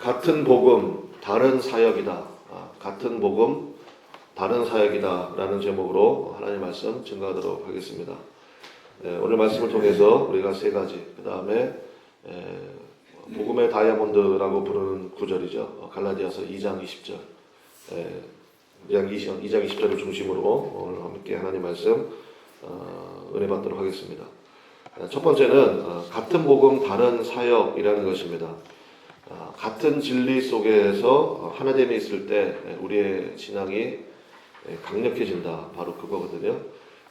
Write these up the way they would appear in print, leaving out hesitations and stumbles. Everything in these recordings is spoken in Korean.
같은 복음, 다른 사역이다. 같은 복음, 다른 사역이다. 라는 제목으로 하나님의 말씀 증거하도록 하겠습니다. 오늘 말씀을 통해서 우리가 세 가지, 그 다음에 복음의 다이아몬드라고 부르는 구절이죠. 갈라디아서 2장 20절. 2장 20절을 중심으로 오늘 함께 하나님 말씀 은혜 받도록 하겠습니다. 첫 번째는 같은 복음, 다른 사역이라는 것입니다. 같은 진리 속에서 하나됨이 있을 때 우리의 신앙이 강력해진다. 바로 그거거든요.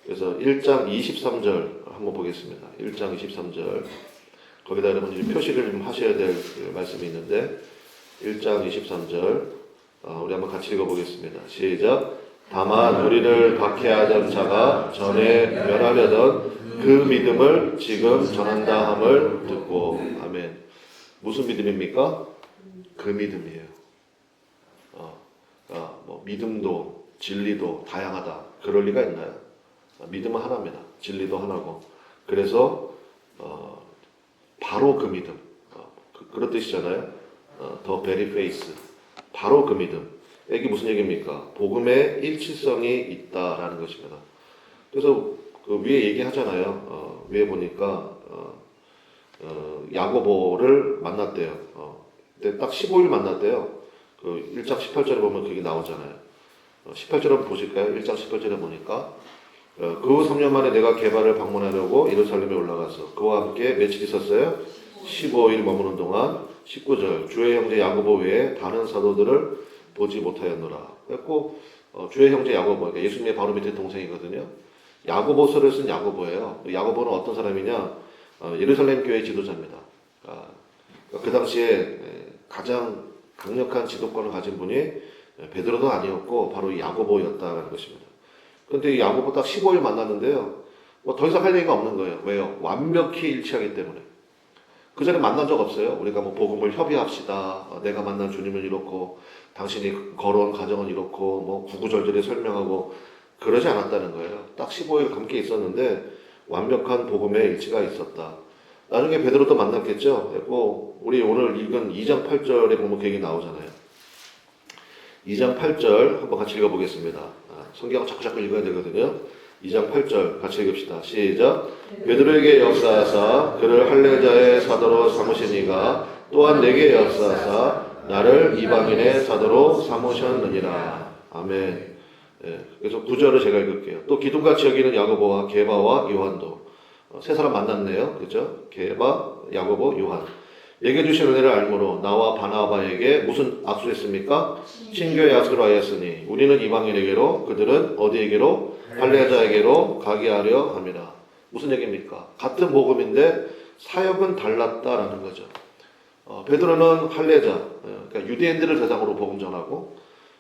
그래서 1장 23절 한번 보겠습니다. 1장 23절. 거기다 여러분들이 표시를 좀 하셔야 될 말씀이 있는데 1장 23절 우리 한번 같이 읽어보겠습니다. 시작. 다만 우리를 박해하던 자가 전에 멸하려던 그 믿음을 지금 전한다 함을 듣고. 아멘. 무슨 믿음입니까? 그 믿음이에요. 뭐 믿음도 진리도 다양하다. 그럴 리가 있나요? 믿음은 하나입니다. 진리도 하나고. 그래서 바로 그 믿음. 그런 뜻이잖아요. The very face. 바로 그 믿음. 이게 무슨 얘기입니까? 복음의 일치성이 있다라는 것입니다. 그래서 그 위에 얘기하잖아요. 위에 보니까 야고보를 만났대요. 근데 딱 15일 만났대요. 그 1장 18절에 보면 그게 나오잖아요. 18절 한번 보실까요? 1장 18절에 보니까 그 후 3년 만에 내가 게바를 방문하려고 예루살렘에 올라가서 그와 함께 며칠 있었어요? 15일 머무는 동안 19절 주의 형제 야고보 외에 다른 사도들을 보지 못하였노라. 그래서 주의 형제 야고보, 그러니까 예수님의 바로 밑에 동생이거든요. 야고보서를 쓴 야고보예요. 야고보는 어떤 사람이냐? 예루살렘 교회 지도자입니다. 그 당시에 가장 강력한 지도권을 가진 분이 베드로도 아니었고 바로 야고보였다는 것입니다. 그런데 야고보 딱 15일 만났는데요. 뭐 더 이상 할 얘기가 없는 거예요. 왜요? 완벽히 일치하기 때문에. 그 전에 만난 적 없어요. 우리가 뭐 복음을 협의합시다. 내가 만난 주님은 이렇고 당신이 걸어온 가정은 이렇고 뭐 구구절절히 설명하고 그러지 않았다는 거예요. 딱 15일 함께 있었는데 완벽한 복음의 일치가 있었다. 나중에 베드로도 만났겠죠. 그리고 우리 오늘 읽은 2장 8절에 보면 그 얘기 나오잖아요. 2장 8절 한번 같이 읽어보겠습니다. 성경을 자꾸 읽어야 되거든요. 2장 8절 같이 읽읍시다. 시작. 베드로에게 역사하사 그를 할례자의 사도로 삼으시니가 또한 내게 역사하사 나를 이방인의 사도로 삼으셨느니라. 아멘. 그래서 9절을 제가 읽을게요. 또 기둥같이 여기는 야고보와 게바와 요한도 세 사람 만났네요. 그죠? 게바, 야고보, 요한. 얘기해 주신 은혜를 알므로 나와 바나바에게 무슨 악수했습니까? 친교의 악수를 하였으니 우리는 이방인에게로 그들은 어디에게로? 할례자에게로 가게 하려 함이라. 무슨 얘기입니까? 같은 복음인데 사역은 달랐다라는 거죠. 베드로는 할례자, 그러니까 유대인들을 대상으로 복음 전하고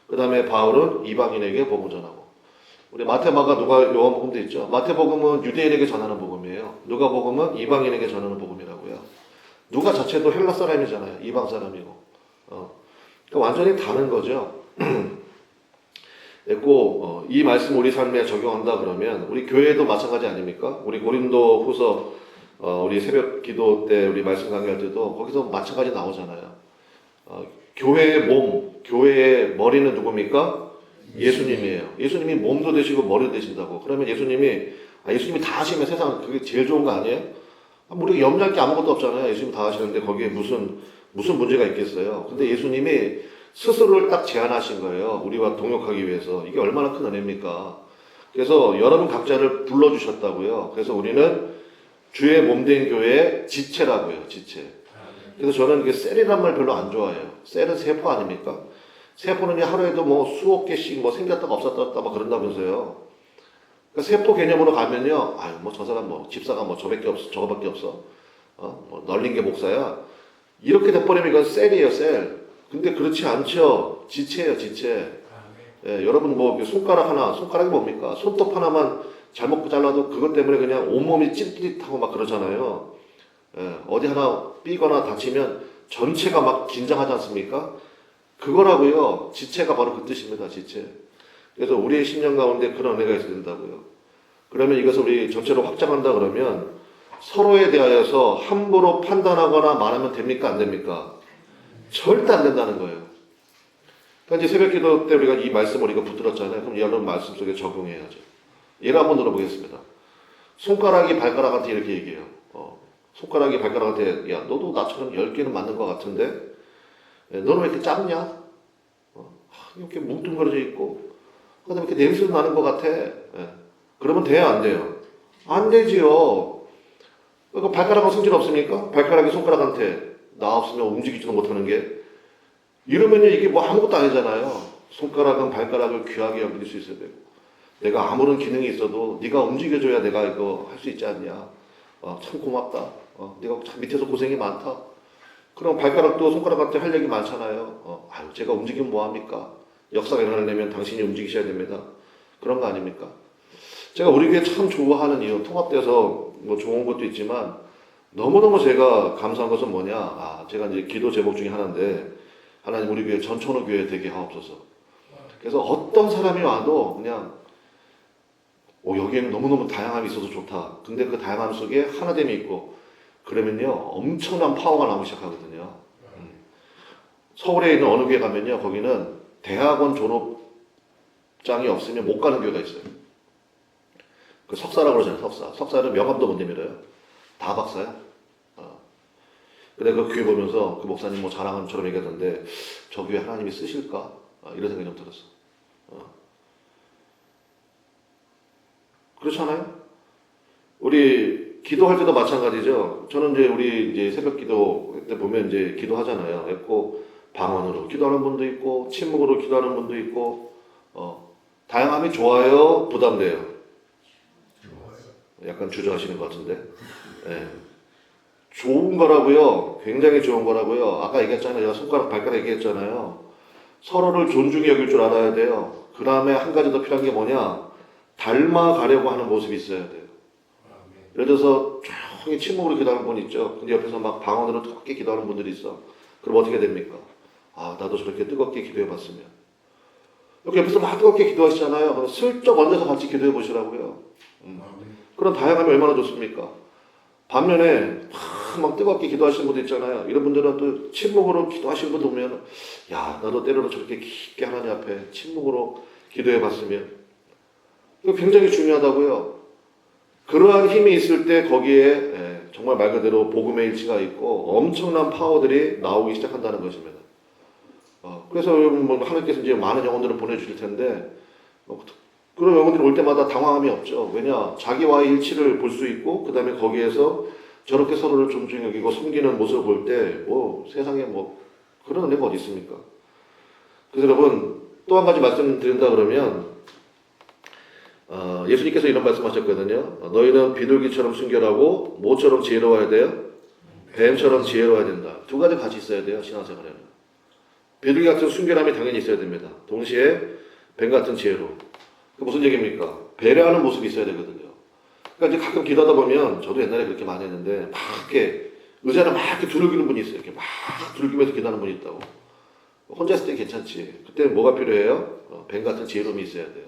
그 다음에 바울은 이방인에게 복음 전하고 우리 마태마가 누가 요한복음도 있죠. 마태복음은 유대인에게 전하는 복음이에요. 누가복음은 이방인에게 전하는 복음이라고요. 누가 자체도 헬라 사람이잖아요. 이방 사람이고. 그러니까 완전히 다른 거죠. 그리고 이 말씀 우리 삶에 적용한다 그러면 우리 교회도 마찬가지 아닙니까? 우리 고린도 후서 우리 새벽 기도 때 우리 말씀 강의할 때도 거기서 마찬가지 나오잖아요. 교회의 몸, 교회의 머리는 누굽니까? 예수님이에요. 예수님이 몸도 되시고 머리도 되신다고. 그러면 예수님이 다 하시면 세상 그게 제일 좋은 거 아니에요? 우리가 염려할 게 아무것도 없잖아요. 예수님 다 하시는데 거기에 무슨 문제가 있겠어요. 근데 예수님이 스스로를 딱 제안하신 거예요. 우리와 동역하기 위해서. 이게 얼마나 큰 은혜입니까? 그래서 여러분 각자를 불러주셨다고요. 그래서 우리는 주의 몸된 교회의 지체라고요. 지체. 그래서 저는 이게 셀이란 말 별로 안 좋아해요. 셀은 세포 아닙니까? 세포는 하루에도 뭐 수억 개씩 뭐 생겼다가 없었다가 막 그런다면서요. 그러니까 세포 개념으로 가면요. 뭐 저 사람 뭐 집사가 뭐 저밖에 없어, 저거밖에 없어. 뭐 널린 게 목사야. 이렇게 돼버리면 이건 셀이에요, 셀. 근데 그렇지 않죠. 지체예요, 지체. 여러분 뭐 손가락이 뭡니까? 손톱 하나만 잘못 잘라도 그것 때문에 그냥 온몸이 찌릿하고 막 그러잖아요. 어디 하나 삐거나 다치면 전체가 막 긴장하지 않습니까? 그거라고요. 지체가 바로 그 뜻입니다. 지체. 그래서 우리의 심령 가운데 그런 은혜가 있어야 된다고요. 그러면 이것을 우리 전체로 확장한다 그러면 서로에 대하여서 함부로 판단하거나 말하면 됩니까? 안 됩니까? 절대 안 된다는 거예요. 그러니까 이제 새벽 기도 때 우리가 이 말씀을 우리가 붙들었잖아요. 그럼 여러분 말씀 속에 적용해야죠. 예를 한번 들어보겠습니다. 손가락이 발가락한테 이렇게 얘기해요. 손가락이 발가락한테 야 너도 나처럼 10개는 맞는 것 같은데 너는 왜 이렇게 작냐? 이렇게 뭉뚱그려져 있고 그다음에 이렇게 냄새도 나는 것 같아. 그러면 돼요 안 돼요? 안 되지요. 그러니까 발가락은 성질 없습니까? 발가락이 손가락한테 나 없으면 움직이지도 못하는 게 이러면요 이게 뭐 아무것도 아니잖아요. 손가락은 발가락을 귀하게 여길 수 있어야 되고 내가 아무런 기능이 있어도 네가 움직여줘야 내가 이거 할 수 있지 않냐. 참 고맙다. 네가 참 밑에서 고생이 많다. 그럼 발가락도 손가락한테 할 얘기 많잖아요. 아유 제가 움직이면 뭐합니까? 역사가 일어나려면 당신이 움직이셔야 됩니다. 그런 거 아닙니까? 제가 우리 교회 참 좋아하는 이유 통합돼서 뭐 좋은 것도 있지만 너무너무 제가 감사한 것은 뭐냐. 제가 이제 기도 제목 중에 하나인데 하나님 우리 교회 전천후 교회 되게 하옵소서. 그래서 어떤 사람이 와도 그냥 여기에는 너무너무 다양함이 있어서 좋다. 근데 그 다양함 속에 하나됨이 있고 그러면요 엄청난 파워가 나오기 시작하거든요. 서울에 있는 어느 교회 가면요 거기는 대학원 졸업장이 없으면 못 가는 교회가 있어요. 그 석사라고 그러잖아요. 석사는 명함도 못 내밀어요. 다 박사야. 근데 그 교회 보면서 그 목사님 뭐 자랑처럼 얘기하던데 저 교회 하나님이 쓰실까? 이런 생각이 좀 들었어. 그렇지 않아요? 우리 기도할 때도 마찬가지죠. 저는 이제 우리 이제 새벽 기도 때 보면 이제 기도하잖아요. 했고 방언으로 기도하는 분도 있고 침묵으로 기도하는 분도 있고 다양함이 좋아요, 부담돼요. 약간 주저하시는 것 같은데. 네. 좋은 거라고요. 굉장히 좋은 거라고요. 아까 얘기했잖아요. 제가 손가락 발가락 얘기했잖아요. 서로를 존중히 여길 줄 알아야 돼요. 그 다음에 한 가지 더 필요한 게 뭐냐? 닮아가려고 하는 모습이 있어야 돼요. 예를 들어서 조용히 침묵으로 기도하는 분 있죠. 근데 옆에서 막 방언으로 뜨겁게 기도하는 분들이 있어. 그럼 어떻게 됩니까? 나도 저렇게 뜨겁게 기도해 봤으면. 이렇게 옆에서 막 뜨겁게 기도하시잖아요. 그럼 슬쩍 얹어서 같이 기도해 보시라고요. 그런 다양함이 얼마나 좋습니까? 반면에 막 뜨겁게 기도하시는 분들 있잖아요. 이런 분들은 또 침묵으로 기도하시는 분들 보면 야 나도 때로는 저렇게 깊게 하나님 앞에 침묵으로 기도해 봤으면 이거 굉장히 중요하다고요. 그러한 힘이 있을 때 거기에 정말 말 그대로 복음의 일치가 있고 엄청난 파워들이 나오기 시작한다는 것입니다. 그래서 여러분 뭐 하나님께서 이제 많은 영혼들을 보내주실 텐데 그런 영혼들이 올 때마다 당황함이 없죠. 왜냐 자기와의 일치를 볼 수 있고 그 다음에 거기에서 저렇게 서로를 존중히 여기고 섬기는 모습을 볼 때 뭐 세상에 뭐 그런 은혜가 어디 있습니까? 그래서 여러분 또 한 가지 말씀드린다 그러면 예수님께서 이런 말씀하셨거든요. 너희는 비둘기처럼 순결하고 모처럼 지혜로워야 돼요. 뱀처럼 지혜로워야 된다. 두 가지 같이 있어야 돼요. 신앙생활에는. 비둘기 같은 순결함이 당연히 있어야 됩니다. 동시에 뱀 같은 지혜로. 그 무슨 얘기입니까? 배려하는 모습이 있어야 되거든요. 그러니까 이제 가끔 기도하다 보면 저도 옛날에 그렇게 많이 했는데 막 이렇게 의자를 막 이렇게 두들기는 분이 있어요. 이렇게 막 두들기면서 기도하는 분이 있다고. 혼자 있을 때 괜찮지. 그때 뭐가 필요해요? 뱀 같은 지혜로움이 있어야 돼요.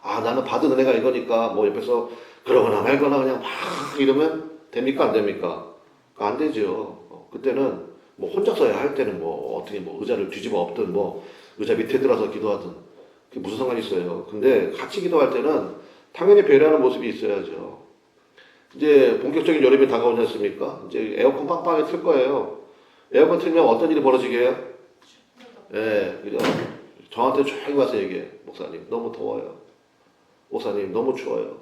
나는 받은 은혜가 이거니까 뭐 옆에서 그러거나 말거나 그냥 막 이러면 됩니까? 안 됩니까? 안 되죠. 그때는 뭐 혼자서야 할 때는 뭐 어떻게 뭐 의자를 뒤집어 엎든 뭐 의자 밑에 들어서 기도하든 그게 무슨 상관이 있어요. 근데 같이 기도할 때는 당연히 배려하는 모습이 있어야죠. 이제 본격적인 여름이 다가오지 않습니까? 이제 에어컨 빵빵하게 틀 거예요. 에어컨 틀면 어떤 일이 벌어지게 해요? 그죠? 저한테 조용히 와서 얘기해. 목사님, 너무 더워요. 목사님, 너무 추워요.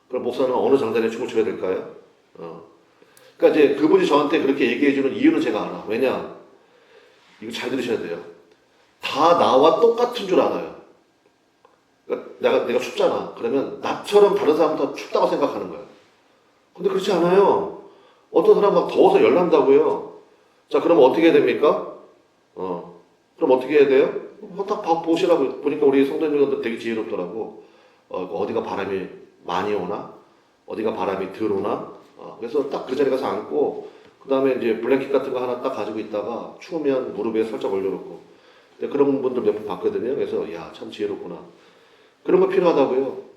그럼 목사는 어느 장단에 춤을 춰야 될까요? 그러니까 이제 그분이 저한테 그렇게 얘기해주는 이유는 제가 알아. 왜냐? 이거 잘 들으셔야 돼요. 다 나와 똑같은 줄 알아요. 그러니까 내가 춥잖아. 그러면 나처럼 다른 사람도 춥다고 생각하는 거야. 근데 그렇지 않아요. 어떤 사람 막 더워서 열난다고요. 자, 그러면 어떻게 해야 됩니까? 그럼 어떻게 해야 돼요? 딱 보시라고. 보니까 우리 성도님들 되게 지혜롭더라고. 어디가 바람이 많이 오나? 어디가 바람이 덜 오나? 그래서 딱 그 자리 가서 앉고, 그 다음에 이제 블랭킷 같은 거 하나 딱 가지고 있다가 추우면 무릎에 살짝 올려놓고. 그런 분들 몇 분 봤거든요. 그래서, 야, 참 지혜롭구나. 그런 거 필요하다고요.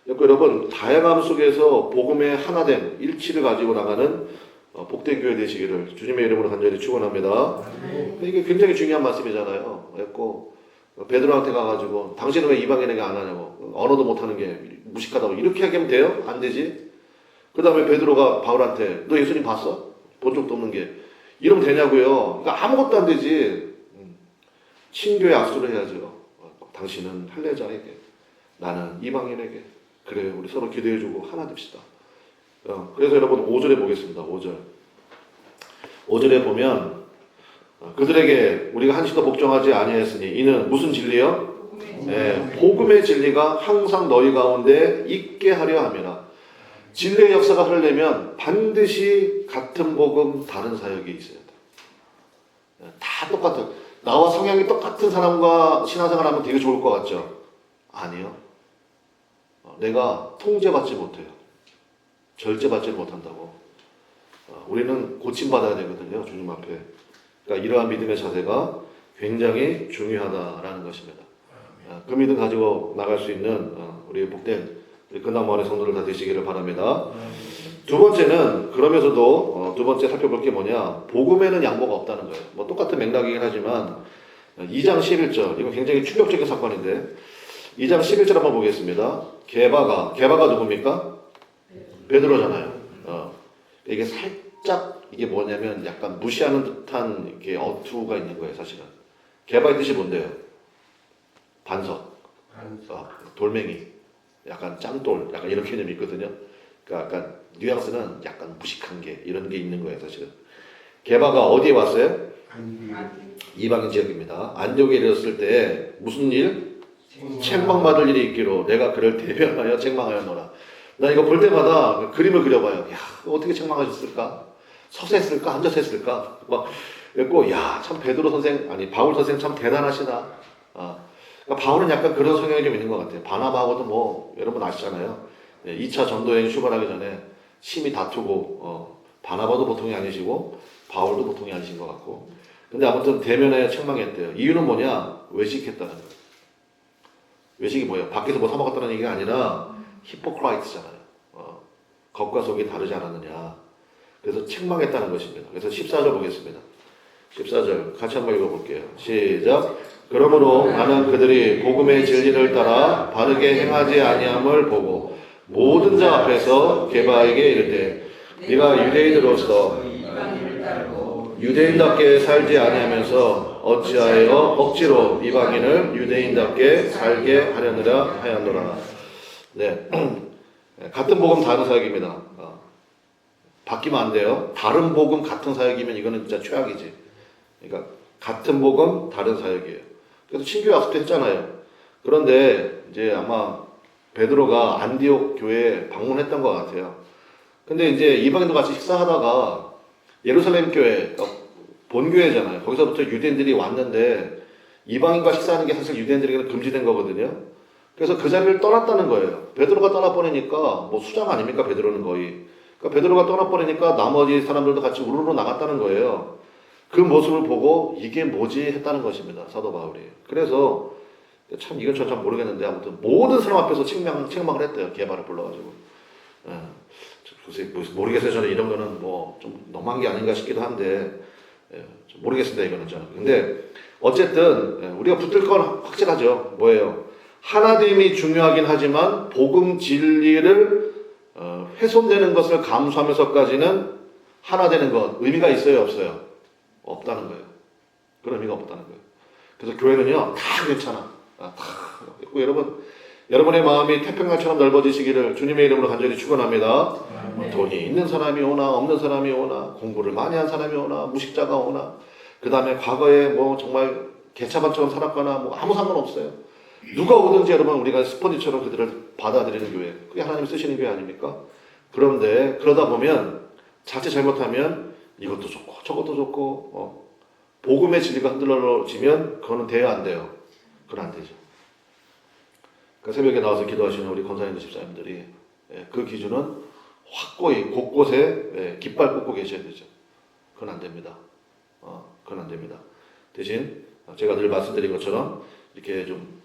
그러니까 여러분, 다양함 속에서 복음의 하나됨, 일치를 가지고 나가는 복된 교회 되시기를 주님의 이름으로 간절히 축원합니다. 이게 굉장히 중요한 말씀이잖아요. 그래서 베드로한테 가가지고 당신은 왜 이방인에게 안 하냐고, 언어도 못하는 게 무식하다고 이렇게 얘기하면 돼요? 안 되지. 그 다음에 베드로가 바울한테 너 예수님 봤어? 본 적도 없는 게 이러면 되냐고요. 그러니까 아무것도 안 되지. 친교의 악수를 해야죠. 당신은 할례자에게, 나는 이방인에게. 그래, 우리 서로 기도해주고 하나 됩시다. 그래서 여러분 5절에 보겠습니다. 5절에 보면 그들에게 우리가 한시도 복종하지 아니하였으니 이는 무슨 진리요? 복음의 진리가 항상 너희 가운데 있게 하려 함이라. 진리의 역사가 흐르려면 반드시 같은 복음 다른 사역이 있어야 돼. 다 똑같은, 나와 성향이 똑같은 사람과 신앙생활하면 되게 좋을 것 같죠? 아니요. 내가 통제받지 못해요. 절제받지 못한다고. 우리는 고침받아야 되거든요. 주님 앞에. 그러니까 이러한 믿음의 자세가 굉장히 중요하다라는 것입니다. 그 믿음 가지고 나갈 수 있는 우리 복된 근나무 안의 성도들 다 되시기를 바랍니다. 두 번째는 그러면서도 두 번째 살펴볼 게 뭐냐, 복음에는 양보가 없다는 거예요. 뭐 똑같은 맥락이긴 하지만 2장 11절, 이거 굉장히 충격적인 사건인데 2장 11절 한번 보겠습니다. 게바가 누굽니까? 베드로잖아요. 이게 살짝 이게 뭐냐면 약간 무시하는 듯한 이렇게 어투가 있는 거예요, 사실은. 게바의 뜻이 뭔데요? 반석, 돌멩이, 약간 짱돌, 약간 이런 개념이 있거든요. 그러니까 약간 뉘앙스는 약간 무식한 게 이런 게 있는 거예요, 사실은. 게바가 어디에 왔어요? 이방인 지역입니다. 안디옥에 이르렀을 때 무슨 일? 책망받을 일이 있기로 내가 그를 대변하여 책망하였노라. 나 이거 볼 때마다 그림을 그려봐요. 야, 어떻게 책망하셨을까? 서서 했을까? 앉아서 했을까? 막 그랬고, 야, 참 베드로 선생, 아니 바울 선생 참 대단하시다. 그러니까 바울은 약간 그런 성향이 좀 있는 것 같아요. 바나바하고도 뭐 여러분 아시잖아요. 2차 전도여행 출발하기 전에 심히 다투고, 바나바도 보통이 아니시고 바울도 보통이 아니신 것 같고. 근데 아무튼 대면에 책망했대요. 이유는 뭐냐? 외식했다는 거예요. 외식이 뭐예요? 밖에서 뭐 사먹었다는 얘기가 아니라 히포크라이트잖아요. 겉과 속이 다르지 않았느냐. 그래서 책망했다는 것입니다. 그래서 14절 보겠습니다. 14절 같이 한번 읽어볼게요. 시작. 그러므로 나는 그들이 복음의 진리를 따라 바르게 행하지 아니함을 보고 모든 자 앞에서 게바에게 이르되 네가 유대인으로서 유대인답게 살지 아니하면서 어찌하여 억지로 이방인을 유대인답게 살게 하려느라 하였노라. 네, 같은 복음 다른 사역입니다. 바뀌면 안 돼요. 다른 복음 같은 사역이면 이거는 진짜 최악이지. 그러니까 같은 복음 다른 사역이에요. 그래서 친교 약속도 했잖아요. 그런데 이제 아마 베드로가 안디옥 교회에 방문했던 것 같아요. 근데 이제 이방인도 같이 식사하다가 예루살렘 교회, 본교회잖아요. 거기서부터 유대인들이 왔는데 이방인과 식사하는 게 사실 유대인들에게는 금지된 거거든요. 그래서 그 자리를 떠났다는 거예요. 베드로가 떠나버리니까 뭐 수장 아닙니까? 베드로는 거의. 그러니까 베드로가 떠나버리니까 나머지 사람들도 같이 우르르 나갔다는 거예요. 그 모습을 보고 이게 뭐지 했다는 것입니다. 사도 바울이. 그래서 참 이건 전 잘 모르겠는데 아무튼 모든 사람 앞에서 책망을 했대요. 게바를 불러가지고. 모르겠어요. 저는 이런 거는 뭐 좀 너무한 게 아닌가 싶기도 한데 모르겠습니다. 이거는 저는. 근데 어쨌든 우리가 붙들 건 확실하죠. 뭐예요? 하나됨이 중요하긴 하지만 복음 진리를 훼손되는 것을 감수하면서까지는 하나 되는 것 의미가 있어요, 없어요? 없다는 거예요. 그런 의미가 없다는 거예요. 그래서 교회는요, 다 괜찮아. 다. 여러분의 마음이 태평양처럼 넓어지시기를 주님의 이름으로 간절히 축원합니다. 돈이 있는 사람이 오나 없는 사람이 오나 공부를 많이 한 사람이 오나 무식자가 오나 그 다음에 과거에 뭐 정말 개차반처럼 살았거나 뭐 아무 상관없어요. 누가 오든지 여러분 우리가 스펀지처럼 그들을 받아들이는 교회, 그게 하나님 쓰시는 교회 아닙니까? 그런데 그러다 보면 자칫 잘못하면 이것도 좋고 저것도 좋고 복음의 진리가 흔들어지면 그거는 돼요, 안 돼요? 그건 안 되죠. 그 새벽에 나와서 기도하시는 우리 권사님들 집사님들이 그 기준은 확고히 곳곳에 깃발 꽂고 계셔야 되죠. 그건 안 됩니다. 그건 안 됩니다. 대신 제가 늘 말씀드린 것처럼 이렇게 좀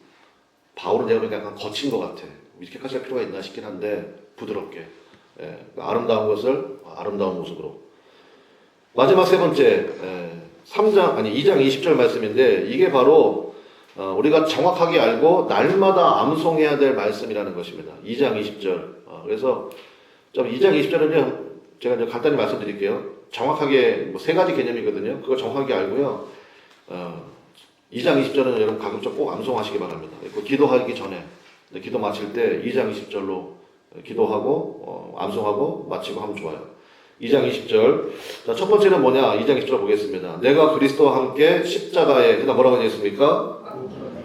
바울은 내가 보니까 약간 거친 것 같아. 이렇게까지 할 필요가 있나 싶긴 한데 부드럽게 아름다운 것을 아름다운 모습으로 마지막 세 번째 2장 20절 말씀인데 이게 바로 우리가 정확하게 알고 날마다 암송해야 될 말씀이라는 것입니다. 2장 20절. 그래서 좀 2장 20절은요 제가 이제 간단히 말씀드릴게요. 정확하게 뭐 세 가지 개념이거든요. 그거 정확하게 알고요. 2장 20절은 여러분 가급적 꼭 암송하시기 바랍니다. 기도하기 전에 기도 마칠 때 2장 20절로 기도하고 암송하고 마치고 하면 좋아요. 2장 20절. 자, 첫 번째는 뭐냐? 2장 20절 보겠습니다. 내가 그리스도와 함께 십자가에 그다음 뭐라고 되어 있습니까?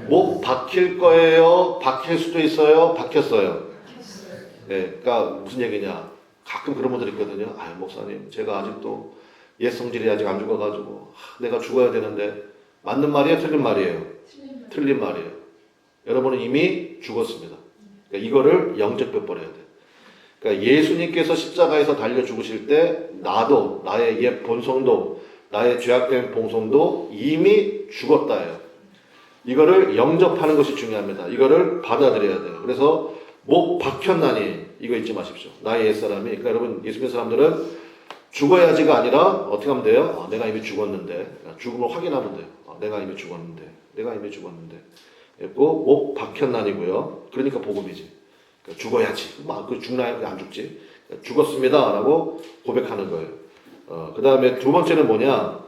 못 박힐 거예요. 박힐 수도 있어요. 박혔어요. 네, 그러니까 무슨 얘기냐? 가끔 그런 분들 있거든요. 아, 목사님, 제가 아직도 옛 성질이 아직 안 죽어가지고 내가 죽어야 되는데 맞는 말이에요? 틀린 말이에요? 틀린 말이에요. 여러분은 이미 죽었습니다. 그러니까 이거를 영접해 버려야 돼요. 그러니까 예수님께서 십자가에서 달려 죽으실 때 나도 나의 옛 본성도 나의 죄악된 본성도 이미 죽었다예요. 이거를 영접하는 것이 중요합니다. 이거를 받아들여야 돼요. 그래서 목 박혔나니 이거 잊지 마십시오. 나의 옛사람이. 그러니까 여러분 예수 믿는 사람들은 죽어야지가 아니라 어떻게 하면 돼요? 내가 이미 죽었는데 죽음을 확인하면 돼요. 내가 이미 죽었는데 그리고 목 박혔나니고요. 그러니까 복음이지. 그러니까 죽어야지. 그 죽나요? 안 죽지. 죽었습니다라고 고백하는 거예요. 그 다음에 두 번째는 뭐냐?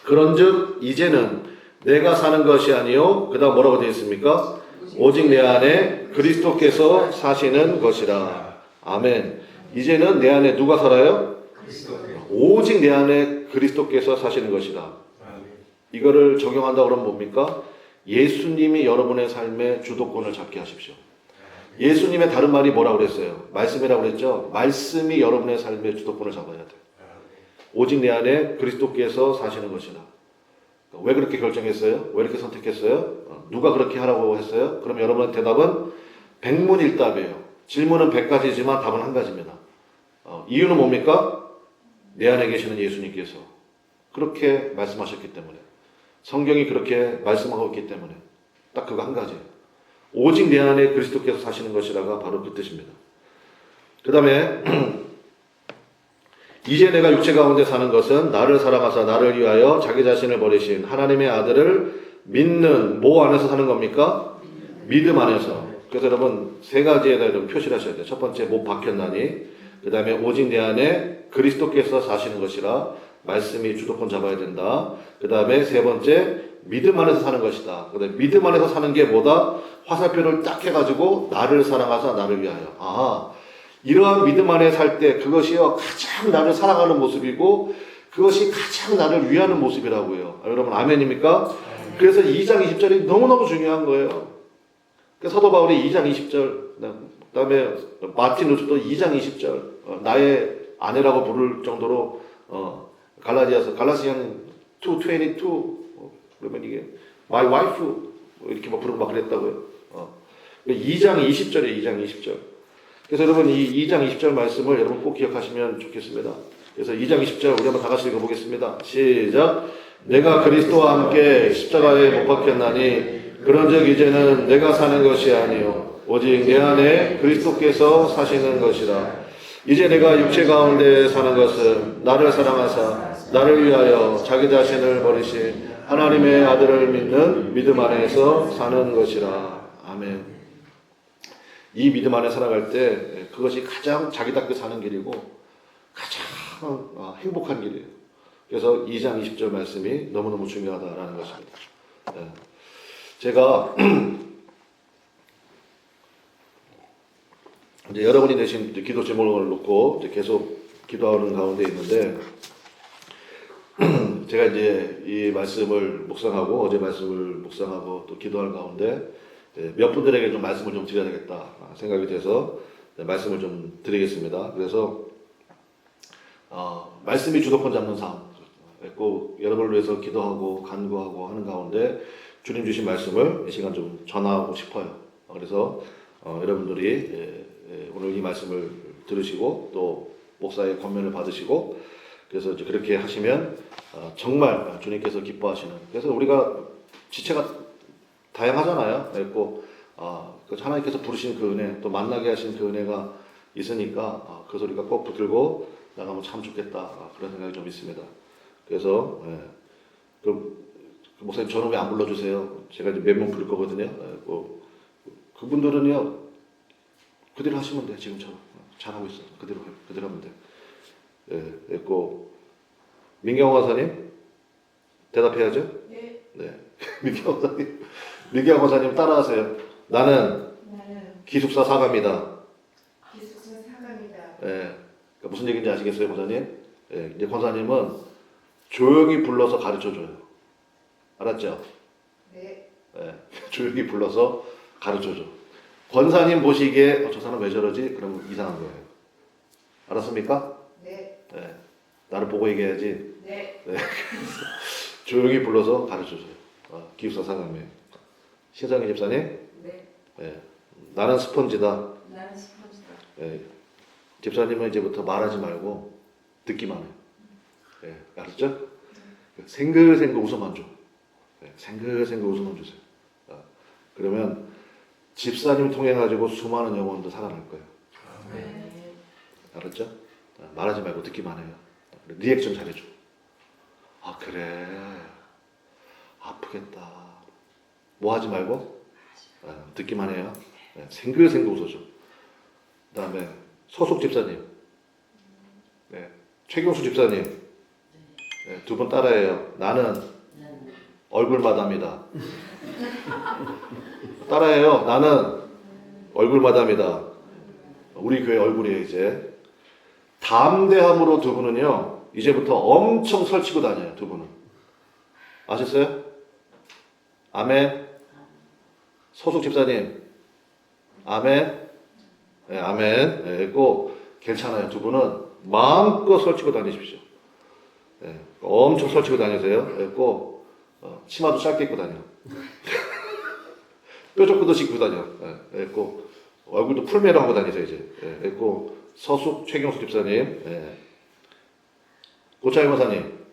그런즉 이제는 내가 사는 것이 아니요. 그 다음 뭐라고 되어 있습니까? 오직 내 안에 그리스도께서 사시는 것이라. 아멘. 이제는 내 안에 누가 살아요? 오직 내 안에 그리스도께서 사시는 것이라. 이거를 적용한다 그러면 뭡니까? 예수님이 여러분의 삶의 주도권을 잡게 하십시오. 예수님의 다른 말이 뭐라고 그랬어요? 말씀이라고 그랬죠? 말씀이 여러분의 삶의 주도권을 잡아야 돼요. 오직 내 안에 그리스도께서 사시는 것이라. 왜 그렇게 결정했어요? 왜 이렇게 선택했어요? 누가 그렇게 하라고 했어요? 그럼 여러분의 대답은 백문일답이에요. 질문은 100가지지만 답은 한 가지입니다. 이유는 뭡니까? 내 안에 계시는 예수님께서 그렇게 말씀하셨기 때문에, 성경이 그렇게 말씀하고 있기 때문에 딱 그거 한 가지예요. 오직 내 안에 그리스도께서 사시는 것이라가 바로 그 뜻입니다. 그 다음에 이제 내가 육체 가운데 사는 것은 나를 사랑하사 나를 위하여 자기 자신을 버리신 하나님의 아들을 믿는 뭐 안에서 사는 겁니까? 믿음 안에서. 그래서 여러분 세 가지에다 여러분 표시를 하셔야 돼요. 첫 번째 못 박혔나니, 그 다음에 오직 내 안에 그리스도께서 사시는 것이라. 말씀이 주도권 잡아야 된다. 그 다음에 세 번째 믿음 안에서 사는 것이다. 그다음에 믿음 안에서 사는 게 뭐다? 화살표를 딱 해가지고 나를 사랑하사 나를 위하여. 이러한 믿음 안에 살 때 그것이요 가장 나를 사랑하는 모습이고 그것이 가장 나를 위하는 모습이라고요. 여러분 아멘입니까? 그래서 2장 20절이 너무너무 중요한 거예요. 그래서 사도 바울이 2장 20절, 그 다음에 마틴 루터도 2장 20절 나의 아내라고 부를 정도로 갈라시안 2:22 그러면 이게 my wife 이렇게 막 부르고 막 그랬다고요. 2장 20절이에요. 2장 20절. 그래서 여러분 이 2장 20절 말씀을 여러분 꼭 기억하시면 좋겠습니다. 그래서 2장 20절 우리 한번 다 같이 읽어보겠습니다. 시작. 내가 그리스도와 함께 십자가에 못 박혔나니 그런즉 이제는 내가 사는 것이 아니요 오직 내 안에 그리스도께서 사시는 것이라. 이제 내가 육체 가운데 사는 것은 나를 사랑하사 나를 위하여 자기 자신을 버리신 하나님의 아들을 믿는 믿음 안에서 사는 것이라. 아멘. 이 믿음 안에 살아갈 때 그것이 가장 자기답게 사는 길이고 가장 행복한 길이에요. 그래서 2장 20절 말씀이 너무너무 중요하다라는 것입니다. 제가 이제 여러분이 내신 기도 제목을 놓고 이제 계속 기도하는 가운데 있는데 제가 이제 이 말씀을 묵상하고 어제 말씀을 묵상하고 또 기도하는 가운데 몇 분들에게 좀 말씀을 좀 드려야 되겠다 생각이 돼서 말씀을 좀 드리겠습니다. 그래서 말씀이 주도권 잡는 삶, 꼭 여러분을 위해서 기도하고 간구하고 하는 가운데 주님 주신 말씀을 이 시간 좀 전하고 싶어요. 그래서 여러분들이 오늘 이 말씀을 들으시고 또 목사의 권면을 받으시고 그래서 이제 그렇게 하시면 정말 주님께서 기뻐하시는. 그래서 우리가 지체가 다양하잖아요. 그리고 하나님께서 부르신 그 은혜, 또 만나게 하신 그 은혜가 있으니까 그 소리가 꼭 붙들고 나가면 참 좋겠다. 그런 생각이 좀 있습니다. 그래서 그 목사님 저는 왜 안 불러주세요? 제가 이제 몇 명 부를 거거든요. 그분들은요 그대로 하시면 돼. 지금처럼 잘하고 있어. 그대로 하면 돼. 그리고 민경 화사님 대답해야죠. 네. 네. 민경 화사님 따라하세요. 나는 기숙사 사감이다. 기숙사 사감이다. 그러니까 무슨 얘기인지 아시겠어요, 권사님? 이제 권사님은 조용히 불러서 가르쳐줘요. 알았죠? 네. 조용히 불러서 가르쳐줘. 권사님 보시기에 저 사람 왜 저러지? 그러면 이상한 거예요. 알았습니까? 네. 나를 보고 얘기해야지. 네. 조용히 불러서 가르쳐줘요. 기숙사 사감이에요. 신상희 집사님? 네. 나는 스펀지다. 나는 스펀지다. 집사님은 이제부터 말하지 말고 듣기만 해요. 알았죠? 생글생글 웃어만 줘. 생글생글 웃어만 주세요. 그러면 집사님 통해 가지고 수많은 영혼도 살아날 거예요. 네. 알았죠? 말하지 말고 듣기만 해요. 리액션 잘해줘. 그래. 아프겠다. 뭐 하지 말고 듣기만 해요. 생글생글 웃어줘. 그 다음에 서숙 집사님, 최경수 집사님, 두 분 따라해요. 나는 얼굴 마담이다. 따라해요. 나는 얼굴 마담이다. 우리 교회 얼굴이에요, 이제. 담대함으로 두 분은요, 이제부터 엄청 설치고 다녀요, 두 분은. 아셨어요? 아멘. 소숙 집사님, 아멘. 아멘. 꼭 괜찮아요. 두 분은 마음껏 설치고 다니십시오. 엄청 설치고 다니세요. 꼭 치마도 짧게 입고 다녀. 뾰족구도 입고 다녀. 꼭 얼굴도 풀메로 하고 다니세요 이제. 꼭 서숙 최경수 집사님, 고차이 권사님.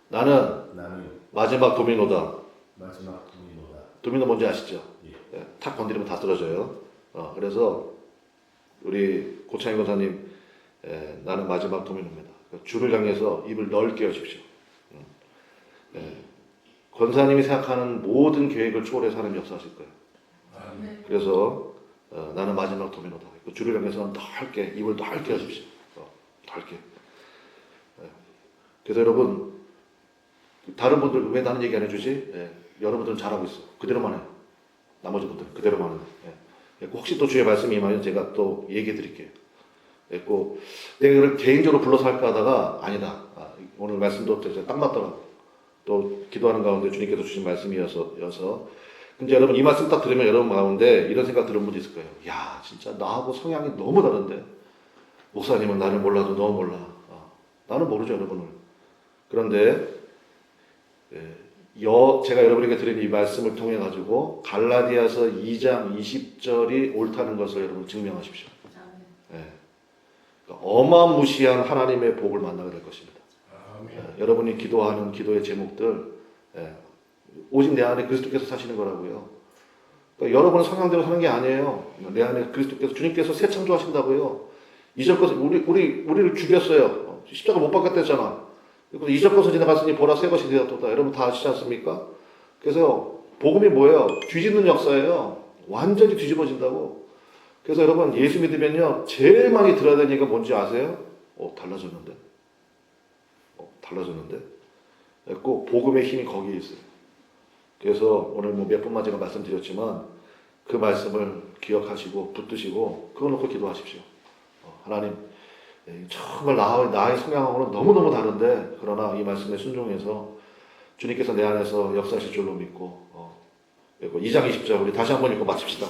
나는 마지막 도미노다. 도미노 뭔지 아시죠? 탁 건드리면 다 쓰러져요. 그래서 우리 고창희 권사님, 나는 마지막 도미노입니다. 주를 향해서 입을 넓게 여십시오. 권사님이 생각하는 모든 계획을 초월해서 하나님 역사하실 거예요. 그래서 나는 마지막 도미노다. 주를 향해서 넓게 입을 넓게 여십시오. 넓게. 그래서 여러분, 다른 분들 왜 나는 얘기 안 해주지? 여러분들은 잘하고 있어. 그대로만 해. 나머지 분들 그대로만 해. 혹시 또 주의 말씀이 임하면 제가 또 얘기해 드릴게요. 꼭 내가 이걸 개인적으로 불러서 할까 하다가 아니다. 오늘 말씀도 딱 맞더라고. 또 기도하는 가운데 주님께서 주신 말씀이어서. 근데 여러분 이 말씀 딱 들으면 여러분 가운데 이런 생각 들은 분도 있을 거예요. 야, 진짜 나하고 성향이 너무 다른데 목사님은 나를 몰라도 너무 몰라. 나는 모르죠, 여러분을. 그런데 제가 여러분에게 드린 이 말씀을 통해 가지고 갈라디아서 2장 20절이 옳다는 것을 여러분 증명하십시오. 그러니까 어마무시한 하나님의 복을 만나게 될 것입니다. 여러분이 기도하는 기도의 제목들, 오직 내 안에 그리스도께서 사시는 거라고요. 그러니까 여러분의 성향대로 사는 게 아니에요. 내 안에 그리스도께서, 주님께서 새 창조하신다고요. 이전 것을 우리를 죽였어요. 십자가 못 박았댔잖아. 그리고 이전 것을 지나갔으니 보라 새 것이 되었도다. 여러분 다 아시지 않습니까? 그래서 복음이 뭐예요? 뒤집는 역사예요. 완전히 뒤집어진다고. 그래서 여러분 예수 믿으면요 제일 많이 들어야 되는 얘기가 뭔지 아세요? 달라졌는데. 달라졌는데. 꼭 복음의 힘이 거기에 있어요. 그래서 오늘 몇 번만 제가 말씀드렸지만 그 말씀을 기억하시고 붙드시고 그거 놓고 기도하십시오. 하나님, 정말 나의 성향하고는 너무너무 다른데 그러나 이 말씀에 순종해서 주님께서 내 안에서 역사하실 줄로 믿고 2장 20절 우리 다시 한번 읽고 마칩시다.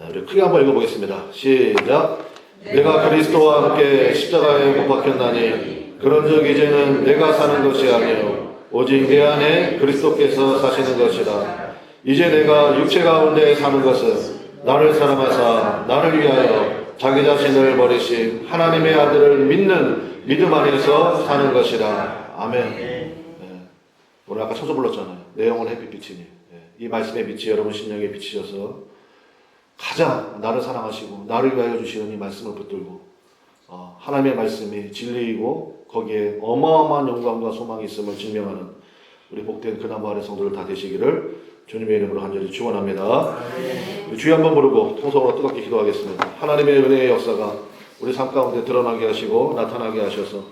우리 크게 한번 읽어보겠습니다. 시작. 내가 그리스도와 함께 십자가에 못 박혔나니 그런즉 이제는 내가 사는 것이 아니요 오직 내 안에 그리스도께서 사시는 것이라. 이제 내가 육체 가운데 사는 것은 나를 사랑하사 나를 위하여 자기 자신을 버리신 하나님의 아들을 믿는 믿음 안에서 사는 것이라. 아멘. 오늘 아까 천소 불렀잖아요. 내 영혼 햇빛 비치니. 이 말씀의 빛이 여러분 심령에 비치셔서 가장 나를 사랑하시고 나를 위하여 주시는 이 말씀을 붙들고 하나님의 말씀이 진리이고 거기에 어마어마한 영광과 소망이 있음을 증명하는 우리 복된 그나무 아래 성도들 다 되시기를 주님의 이름으로 간절히 축원합니다. 주여 한번 부르고 통성으로 뜨겁게 기도하겠습니다. 하나님의 은혜의 역사가 우리 삶 가운데 드러나게 하시고 나타나게 하셔서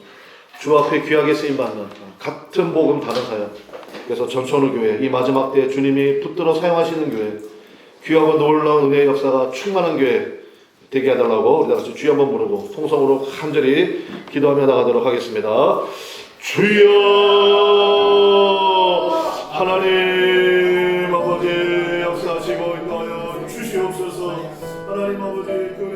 주 앞에 귀하게 쓰임받는 같은 복음 다른 사역, 그래서 전천후교회 이 마지막 때 주님이 붙들어 사용하시는 교회, 귀하고 놀라운 은혜의 역사가 충만한 교회 되게 해달라고 우리 다 같이 주여 한번 부르고 통성으로 간절히 기도하며 나가도록 하겠습니다. 주여 하나님 아버지 역사하시고 인도하여 주시옵소서. 하나님 아버지 그